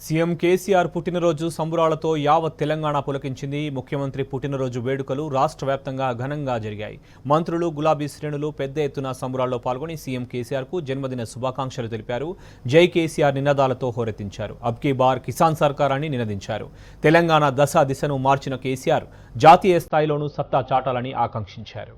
CM KCR పుట్టినరోజు సంబురాలతో యావత్ తెలంగాణ పులకించింది. ముఖ్యమంత్రి పుట్టినరోజు వేడుకలు రాష్ట్ర వ్యాప్తంగా ఘనంగా జరిగాయి. మంత్రులు, గులాబీ శ్రేణులు పెద్ద ఎత్తున సంబురాల్లో పాల్గొని సీఎం కేసీఆర్కు జన్మదిన శుభాకాంక్షలు తెలిపారు. జై కేసీఆర్ నినాదాలతో హోరెత్తించారు. అబ్కీ బార్ కిసాన్ సర్కార్ అని నినదించారు. తెలంగాణ దశ దిశను మార్చిన కేసీఆర్ జాతీయ స్థాయిలోనూ సత్తా చాటాలని ఆకాంక్షించారు.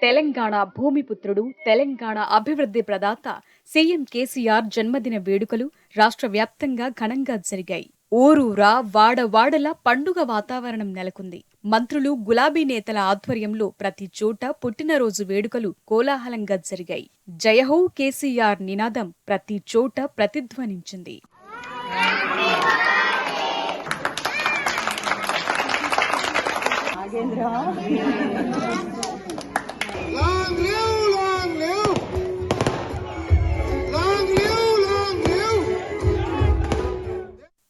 తెలంగాణ భూమిపుత్రుడు, తెలంగాణ అభివృద్ధి ప్రదాత సీఎం కేసీఆర్ జన్మదిన వేడుకలు రాష్ట్ర వ్యాప్తంగా ఘనంగా జరిగాయి. ఊరూరా వాడవాడలా పండుగ వాతావరణం నెలకొంది. మంత్రులు, గులాబీ నేతల ఆధ్వర్యంలో ప్రతి చోట పుట్టినరోజు వేడుకలు కోలాహలంగా జరిగాయి. జయహో కేసీఆర్ నినాదం ప్రతి చోట ప్రతిధ్వనించింది.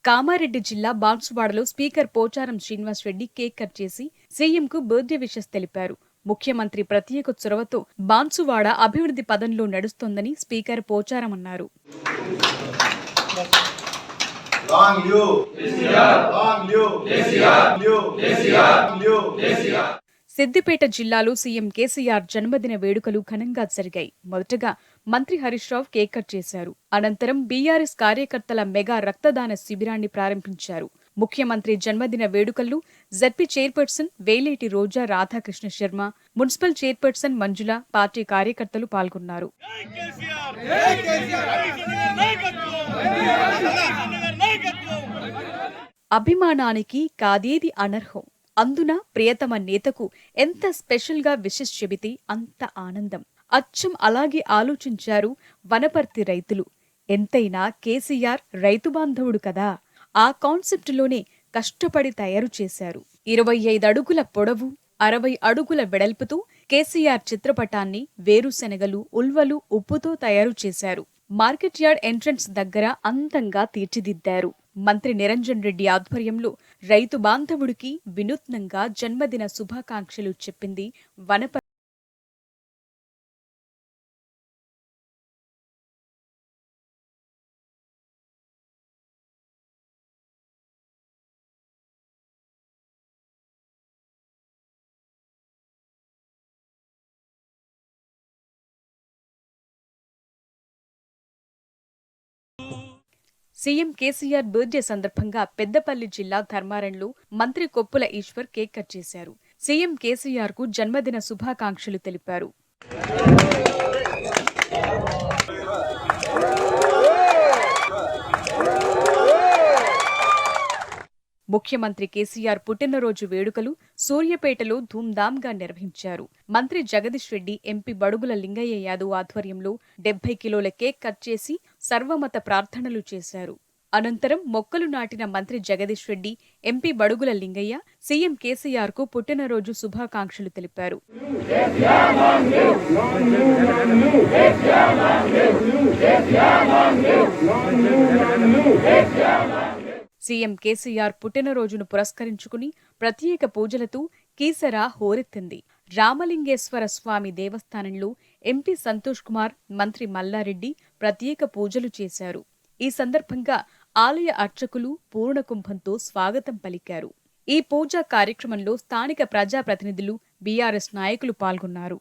కామారెడ్డి జిల్లా బాన్సువాడలో speaker Pocharam Srinivas Reddy cake cut చేసి సీఎంకు బర్త్డే విషెస్ తెలిపారు. ముఖ్యమంత్రి ప్రత్యేక చొరవతో బాన్సువాడ అభివృద్ధి పదంలో నడుస్తోందని స్పీకర్ పోచారం అన్నారు. సిద్దిపేట జిల్లాలో సీఎం కేసీఆర్ జన్మదిన వేడుకలు ఘనంగా జరిగాయి. మొదటగా మంత్రి హరీష్ రావు కేక్ కట్ చేశారు. అనంతరం బీఆర్ఎస్ కార్యకర్తల మెగా రక్తదాన శిబిరాన్ని ప్రారంభించారు. ముఖ్యమంత్రి జన్మదిన వేడుకల్లో జెడ్పీ చైర్పర్సన్ వేలేటి రోజా రాధాకృష్ణ శర్మ, మున్సిపల్ చైర్పర్సన్ మంజుల, పార్టీ కార్యకర్తలు పాల్గొన్నారు. అభిమానానికి కాదేది అనర్హం. అందున ప్రియతమ నేతకు ఎంత స్పెషల్ గా విషెస్ చెబితే అంత ఆనందం. అచ్చం అలాగే ఆలోచించారు వనపర్తి రైతులు. ఎంతైనా కేసీఆర్ రైతు బాంధవుడు కదా, ఆ కాన్సెప్టులోనే కష్టపడి తయారు చేశారు. 25 అడుగుల పొడవు, 60 అడుగుల వెడల్పుతో కేసీఆర్ చిత్రపటాన్ని వేరుశెనగలు, ఉల్వలు, ఉప్పుతో తయారు చేశారు. మార్కెట్ యార్డ్ ఎంట్రన్స్ దగ్గర అందంగా తీర్చిదిద్దారు. మంత్రి నిరంజన్ రెడ్డి ఆధ్వర్యంలో రైతు బాంధవుడికి వినూత్నంగా జన్మదిన శుభాకాంక్షలు చెప్పింది వనపర్తి. సీఎం కేసీఆర్ బర్త్డే సందర్భంగా పెద్దపల్లి జిల్లా ధర్మారంలో మంత్రి కొప్పుల ఈశ్వర్ కేక్ కట్ చేశారు. సీఎం కేసీఆర్ కు జన్మదిన శుభాకాంక్షలు తెలిపారు. ముఖ్యమంత్రి కేసీఆర్ పుట్టినరోజు వేడుకలు సూర్యాపేటలో ధూమ్ధామ్గా నిర్వహించారు. మంత్రి జగదీష్ రెడ్డి, ఎంపీ బడుగుల లింగయ్య యాదవ్ ఆధ్వర్యంలో 70 కిలోల కేక్ కట్ చేసి సర్వమత ప్రార్థనలు చేశారు. అనంతరం మొక్కలు నాటిన మంత్రి జగదీష్ రెడ్డి, ఎంపీ బడుగుల లింగయ్య సీఎం కేసీఆర్ కు పుట్టినరోజు శుభాకాంక్షలు తెలిపారు. సీఎం కేసీఆర్ పుట్టినరోజును పురస్కరించుకుని ప్రత్యేక పూజలతో కీసరా హోరెత్తింది. రామలింగేశ్వర స్వామి దేవస్థానంలో ఎంపీ సంతోష్ కుమార్, మంత్రి మల్లారెడ్డి ప్రత్యేక పూజలు చేశారు. ఈ సందర్భంగా ఆలయ అర్చకులు పూర్ణకుంభంతో స్వాగతం పలికారు. ఈ పూజా కార్యక్రమంలో స్థానిక ప్రజాప్రతినిధులు, బీఆర్ఎస్ నాయకులు పాల్గొన్నారు.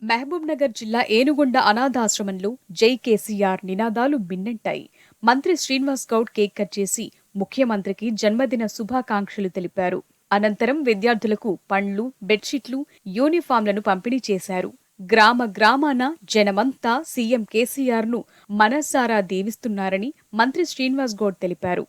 మహబూబ్ నగర్ జిల్లా ఏనుగొండ అనాథాశ్రమంలో జై కేసీఆర్ నినాదాలు మిన్నంటాయి. మంత్రి శ్రీనివాస్ గౌడ్ కేక్ కట్ చేసి ముఖ్యమంత్రికి జన్మదిన శుభాకాంక్షలు తెలిపారు. అనంతరం విద్యార్థులకు పండ్లు, బెడ్షీట్లు, యూనిఫామ్లను పంపిణీ చేశారు. గ్రామ గ్రామాన జనమంతా సీఎం కేసీఆర్ ను మనసారా దీవిస్తున్నారని మంత్రి శ్రీనివాస్ గౌడ్ తెలిపారు.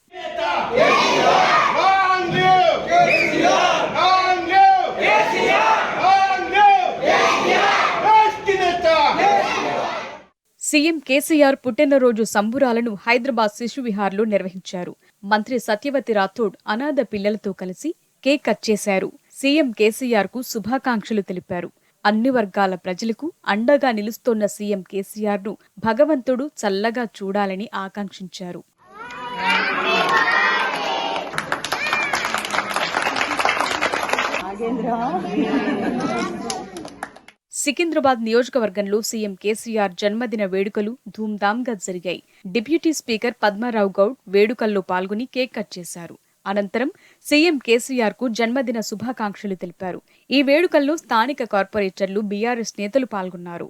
సీఎం కేసీఆర్ పుట్టినరోజు సంబురాలను హైదరాబాద్ శిశు విహార్లో నిర్వహించారు. మంత్రి సత్యవతి రాథోడ్ అనాథ పిల్లలతో కలిసి కేక్ కట్ చేశారు. సీఎం కేసీఆర్ కు శుభాకాంక్షలు తెలిపారు. అన్ని వర్గాల ప్రజలకు అండగా నిలుస్తోన్న సీఎం కేసీఆర్ ను భగవంతుడు చల్లగా చూడాలని ఆకాంక్షించారు. సికింద్రాబాద్ నియోజకవర్గంలో సీఎం కేసీఆర్ జన్మదిన వేడుకలు ధూమ్ధామ్గా జరిగాయి. డిప్యూటీ స్పీకర్ పద్మారావు గౌడ్ వేడుకల్లో పాల్గొని కేక్ కట్ చేశారు. అనంతరం సీఎం కేసీఆర్ కు జన్మదిన శుభాకాంక్షలు తెలిపారు. ఈ వేడుకల్లో స్థానిక కార్పొరేటర్లు, బీఆర్ఎస్ నేతలు పాల్గొన్నారు.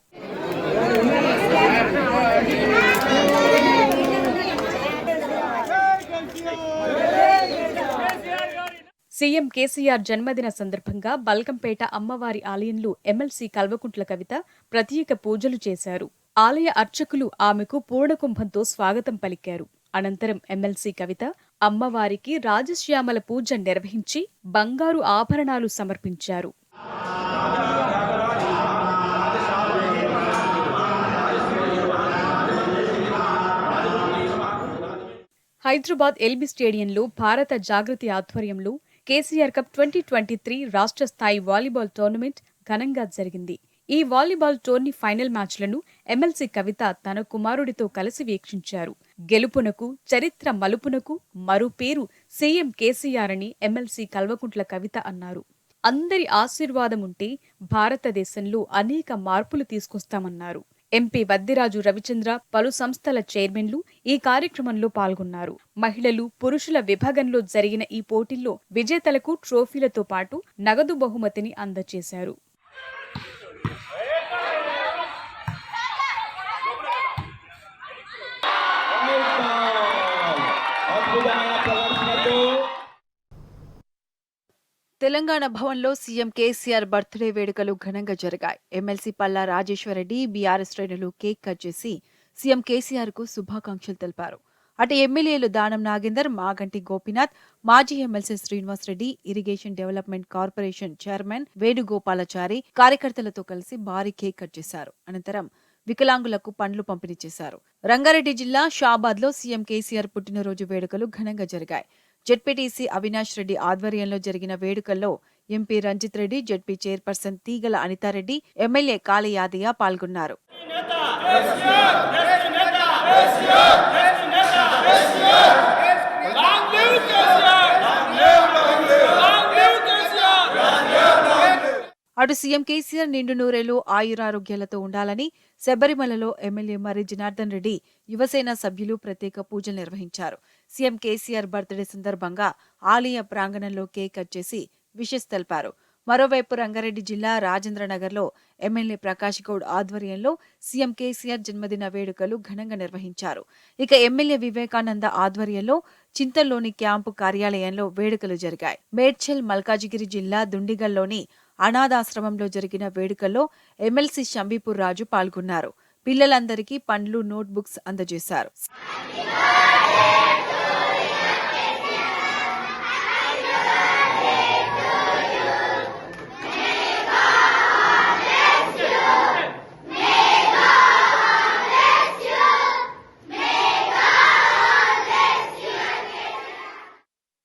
సీఎం కేసీఆర్ జన్మదిన సందర్భంగా బల్కంపేట అమ్మవారి ఆలయంలో ఎమ్మెల్సీ కల్వకుంట్ల కవిత ప్రత్యేక పూజలు చేశారు. ఆలయ అర్చకులు ఆమెకు పూర్ణకుంభంతో స్వాగతం పలికారు. అనంతరం ఎమ్మెల్సీ కవిత అమ్మవారికి రాజశ్యామల పూజ నిర్వహించి బంగారు ఆభరణాలు సమర్పించారు. హైదరాబాద్ ఎల్బీ స్టేడియంలో భారత జాగృతి ఆధ్వర్యంలో కేసీఆర్ కప్ 2023 రాష్ట్ర స్థాయి వాలీబాల్ టోర్నమెంట్ ఘనంగా జరిగింది. ఈ వాలీబాల్ టోర్నీ ఫైనల్ మ్యాచ్లను ఎమ్మెల్సీ కవిత తన కుమారుడితో కలిసి వీక్షించారు. గెలుపునకు, చరిత్ర మలుపునకు మరో పేరు సీఎం కేసీఆర్ అని ఎమ్మెల్సీ కల్వకుంట్ల కవిత అన్నారు. అందరి ఆశీర్వాదం ఉంటే భారతదేశంలో అనేక మార్పులు తీసుకొస్తామన్నారు. ఎంపీ వద్దిరాజు రవిచంద్ర, పలు సంస్థల చైర్మన్లు ఈ కార్యక్రమంలో పాల్గొన్నారు. మహిళలు, పురుషుల విభాగంలో జరిగిన ఈ పోటీల్లో విజేతలకు ట్రోఫీలతో పాటు నగదు బహుమతిని అందజేశారు. తెలంగాణ భవన్లో సీఎం కేసీఆర్ బర్త్డే వేడుకలు ఘనంగా జరిగాయి. ఎమ్మెల్సీ పల్లా రాజేశ్వరరెడ్డి, బీఆర్ఎస్ శ్రేణులు కేక్ కట్ చేసి సీఎం కేసీఆర్ కు శుభాకాంక్షలు తెలిపారు. అటు ఎమ్మెల్యేలు దానం నాగేందర్, మాగంటి గోపీనాథ్, మాజీ MLC Srinivasa Reddy, irrigation development corporation chairman Venugopalachari కార్యకర్తలతో కలిసి భారీ కేక్ కట్ చేశారు. అనంతరం వికలాంగులకు పండ్లు పంపిణీ చేశారు. రంగారెడ్డి జిల్లా షాబాద్ లో సీఎం కేసీఆర్ పుట్టినరోజు వేడుకలు ఘనంగా జరిగాయి. జెడ్పీటీసీ అవినాష్ రెడ్డి ఆధ్వర్యంలో జరిగిన వేడుకల్లో MP Ranjith Reddy, ZP chairperson Teegala Anitha Reddy, MLA కాళీ యాదయ్య పాల్గొన్నారు. అటు సీఎం కేసీఆర్ నిండు నూరేళ్లు ఆయురారోగ్యాలతో ఉండాలని శబరిమలలో ఎమ్మెల్యే మర్రి జనార్దన్ రెడ్డి, యువసేన సభ్యులు ప్రత్యేక పూజలు నిర్వహించారు. సీఎం కేసీఆర్ బర్త్డే సందర్భంగా ఆలయ ప్రాంగణంలో కేక్ కట్ చేసి విషెస్ తెలిపారు. మరోవైపు రంగారెడ్డి జిల్లా రాజేంద్రనగర్లో ఎమ్మెల్యే ప్రకాష్ గౌడ్ ఆధ్వర్యంలో సీఎం కేసీఆర్ జన్మదిన వేడుకలు ఘనంగా నిర్వహించారు. ఇక ఎమ్మెల్యే వివేకానంద ఆధ్వర్యంలో చింతల్లోని క్యాంపు కార్యాలయంలో వేడుకలు జరిగాయి. మేడ్చల్ మల్కాజిగిరి జిల్లా దుండిగల్లోని అనాథాశ్రమంలో జరిగిన వేడుకల్లో ఎమ్మెల్సీ షంబీపూర్ రాజు పాల్గొన్నారు. పిల్లలందరికీ పండ్లు, నోట్ బుక్స్ అందజేశారు.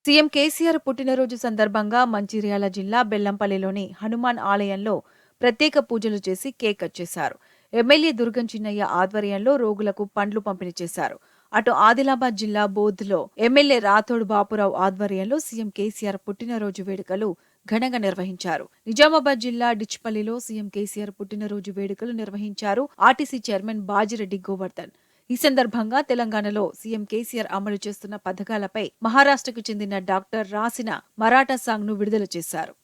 సీఎం కేసీఆర్ పుట్టినరోజు సందర్భంగా మంచిర్యాల జిల్లా బెల్లంపల్లిలోని హనుమాన్ ఆలయంలో ప్రత్యేక పూజలు చేసి కేక్ కట్ చేశారు. ఎమ్మెల్యే దుర్గం చిన్నయ్య ఆధ్వర్యంలో రోగులకు పండ్లు పంపిణీ చేశారు. అటు ఆదిలాబాద్ జిల్లా బోధ్లో ఎమ్మెల్యే రాథోడ్ బాపురావు ఆధ్వర్యంలో సీఎం కేసీఆర్ పుట్టినరోజు వేడుకలు ఘనంగా నిర్వహించారు. నిజామాబాద్ జిల్లా డిచ్పల్లిలో సీఎం కేసీఆర్ పుట్టినరోజు వేడుకలు నిర్వహించారు ఆర్టీసీ చైర్మన్ బాజిరెడ్డి గోవర్ధన్. ఈ సందర్భంగా తెలంగాణలో సీఎం కేసీఆర్ అమలు చేస్తున్న పథకాలపై మహారాష్ట్రకు చెందిన డాక్టర్ రాసిన మరాఠా సాంగ్ ను విడుదల చేశారు.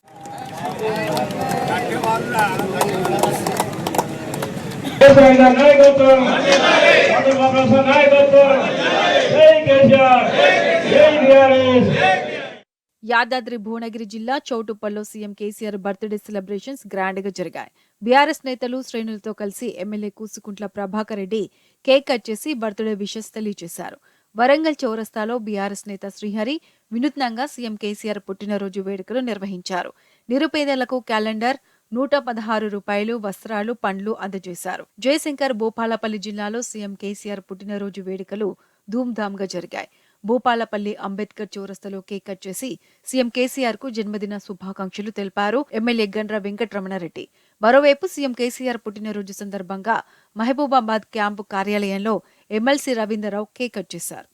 యాదాద్రి భువనగిరి జిల్లా చౌటుప్పల్లో CM KCR birthday celebrations grand గా జరిగాయి. బీఆర్ఎస్ నేతలు, శ్రేణులతో కలిసి MLA Kusukuntla Prabhakar Reddy cake cut చేసి బర్త్డే విషెస్ తెలియజేశారు. వరంగల్ చౌరస్తాలో బీఆర్ఎస్ నేత శ్రీహరి వినూత్నంగా సీఎం కేసీఆర్ పుట్టినరోజు వేడుకలు నిర్వహించారు. నిరుపేదలకు క్యాలెండర్, 116 వస్త్రాలు, పండ్లు అందజేశారు. జయశంకర్ భూపాలపల్లి జిల్లాలో సీఎం కేసీఆర్ పుట్టినరోజు వేడుకలు ధూమ్ధామ్గా జరిగాయి. భూపాలపల్లి అంబేద్కర్ చౌరస్తాలో కేక్ కట్ చేసి సీఎం కేసీఆర్ కు జన్మదిన శుభాకాంక్షలు తెలిపారు ఎమ్మెల్యే గండ్ర వెంకటరమణారెడ్డి. మరోవైపు సీఎం కేసీఆర్ పుట్టినరోజు సందర్భంగా మహబూబాబాద్ క్యాంపు కార్యాలయంలో ఎమ్మెల్సీ రవీంద్రరావు కేక్ కట్ చేశారు.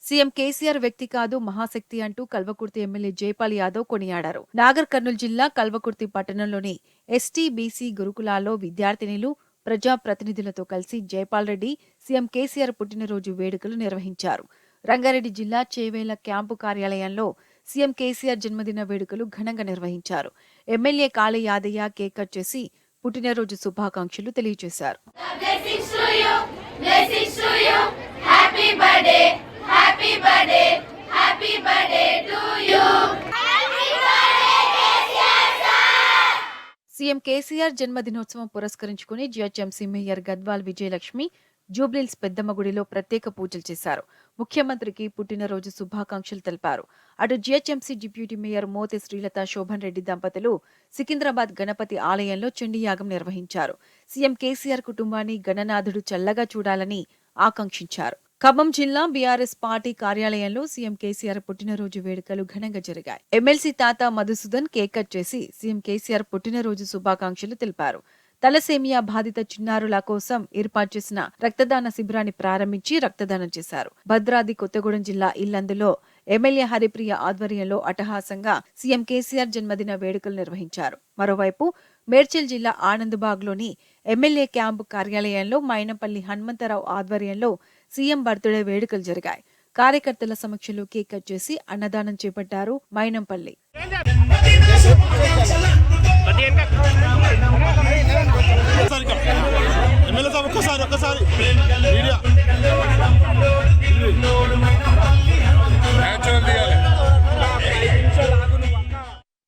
సీఎం కేసీఆర్ వ్యక్తి కాదు మహాశక్తి అంటూ కల్వకుర్తి ఎమ్మెల్యే జైపాల్ యాదవ్ కొనియాడారు. నాగర్ కర్నూలు జిల్లా కల్వకుర్తి పట్టణంలోని ఎస్టీ బీసీ గురుకులాల్లో విద్యార్థినిలు ప్రజాప్రతినిధులతో కలిసి జైపాల్ రెడ్డి సీఎం కేసీఆర్ పుట్టినరోజు వేడుకలు నిర్వహించారు. రంగారెడ్డి జిల్లా చేవేల క్యాంపు కార్యాలయంలో సీఎం కేసీఆర్ జన్మదిన వేడుకలు ఘనంగా నిర్వహించారు. ఎమ్మెల్యే కాళీ యాదయ్య కేక్ కట్ చేసి పుట్టినరోజు శుభాకాంక్షలు తెలియజేశారు. సీఎం కేసీఆర్ జన్మదినోత్సవం పురస్కరించుకుని జీహెచ్ఎంసీ మేయర్ గద్వాల్ విజయలక్ష్మి జూబ్లీహిల్స్ పెద్దమ్మ గుడిలో ప్రత్యేక పూజలు చేశారు. ముఖ్యమంత్రికి పుట్టినరోజు శుభాకాంక్షలు తెలిపారు. అటు GHMC deputy mayor Mothe Srilatha Shobhan Reddy దంపతులు సికింద్రాబాద్ గణపతి ఆలయంలో చండీయాగం నిర్వహించారు. సీఎం కేసీఆర్ కుటుంబాన్ని గణనాథుడు చల్లగా చూడాలని ఆకాంక్షించారు. ఖమ్మం జిల్లా బీఆర్ఎస్ పార్టీ కార్యాలయంలో సీఎం కేసీఆర్ పుట్టినరోజు వేడుకలు ఘనంగా జరిగాయి. ఎమ్మెల్సీ తాత మధుసూదన్ కేక్ కట్ చేసి సీఎం కేసీఆర్ పుట్టినరోజు శుభాకాంక్షలు తెలిపారు. తలసేమియా బాధిత చిన్నారుల కోసం ఏర్పాటు చేసిన రక్తదాన శిబిరాన్ని ప్రారంభించి రక్తదానం చేశారు. భద్రాద్రి కొత్తగూడెం జిల్లా ఇల్లందులో ఎమ్మెల్యే హరిప్రియ ఆధ్వర్యంలో అట్టహాసంగా సీఎం కేసీఆర్ జన్మదిన వేడుకలు నిర్వహించారు. మరోవైపు మేడ్చల్ జిల్లా ఆనందబాగ్లోని ఎమ్మెల్యే క్యాంపు కార్యాలయంలో మైనంపల్లి హనుమంతరావు ఆధ్వర్యంలో సీఎం బర్త్డే వేడుకలు జరిగాయి. కార్యకర్తల సమక్షంలో కేక్ కట్ చేసి అన్నదానం చేపట్టారు మైనంపల్లి.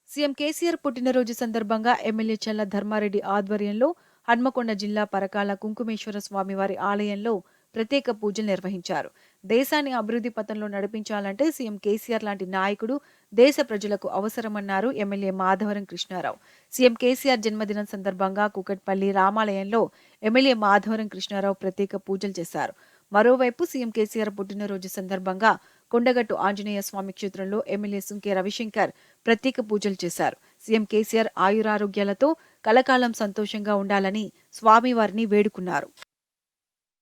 సీఎం కేసీఆర్ పుట్టినరోజు సందర్భంగా ఎమ్మెల్యే చల్ల ధర్మారెడ్డి ఆధ్వర్యంలో హన్మకొండ జిల్లా పరకాల కుంకుమేశ్వర స్వామివారి ఆలయంలో ప్రత్యేక పూజలు నిర్వహించారు. దేశాన్ని అభివృద్ధి పథంలో నడిపించాలంటే సీఎం కేసీఆర్ లాంటి నాయకుడు దేశ ప్రజలకు అవసరమన్నారు ఎమ్మెల్యే మాధవరం కృష్ణారావు. సీఎం కేసీఆర్ జన్మదినం సందర్భంగా కూకట్పల్లి రామాలయంలో ఎమ్మెల్యే మాధవరం కృష్ణారావు ప్రత్యేక పూజలు చేశారు. మరోవైపు సీఎం కేసీఆర్ పుట్టినరోజు సందర్భంగా కొండగట్టు ఆంజనేయ స్వామి క్షేత్రంలో ఎమ్మెల్యే సుంకే రవిశంకర్ ప్రత్యేక పూజలు చేశారు. సీఎం కేసీఆర్ ఆయురారోగ్యాలతో కలకాలం సంతోషంగా ఉండాలని స్వామివారిని వేడుకున్నారు.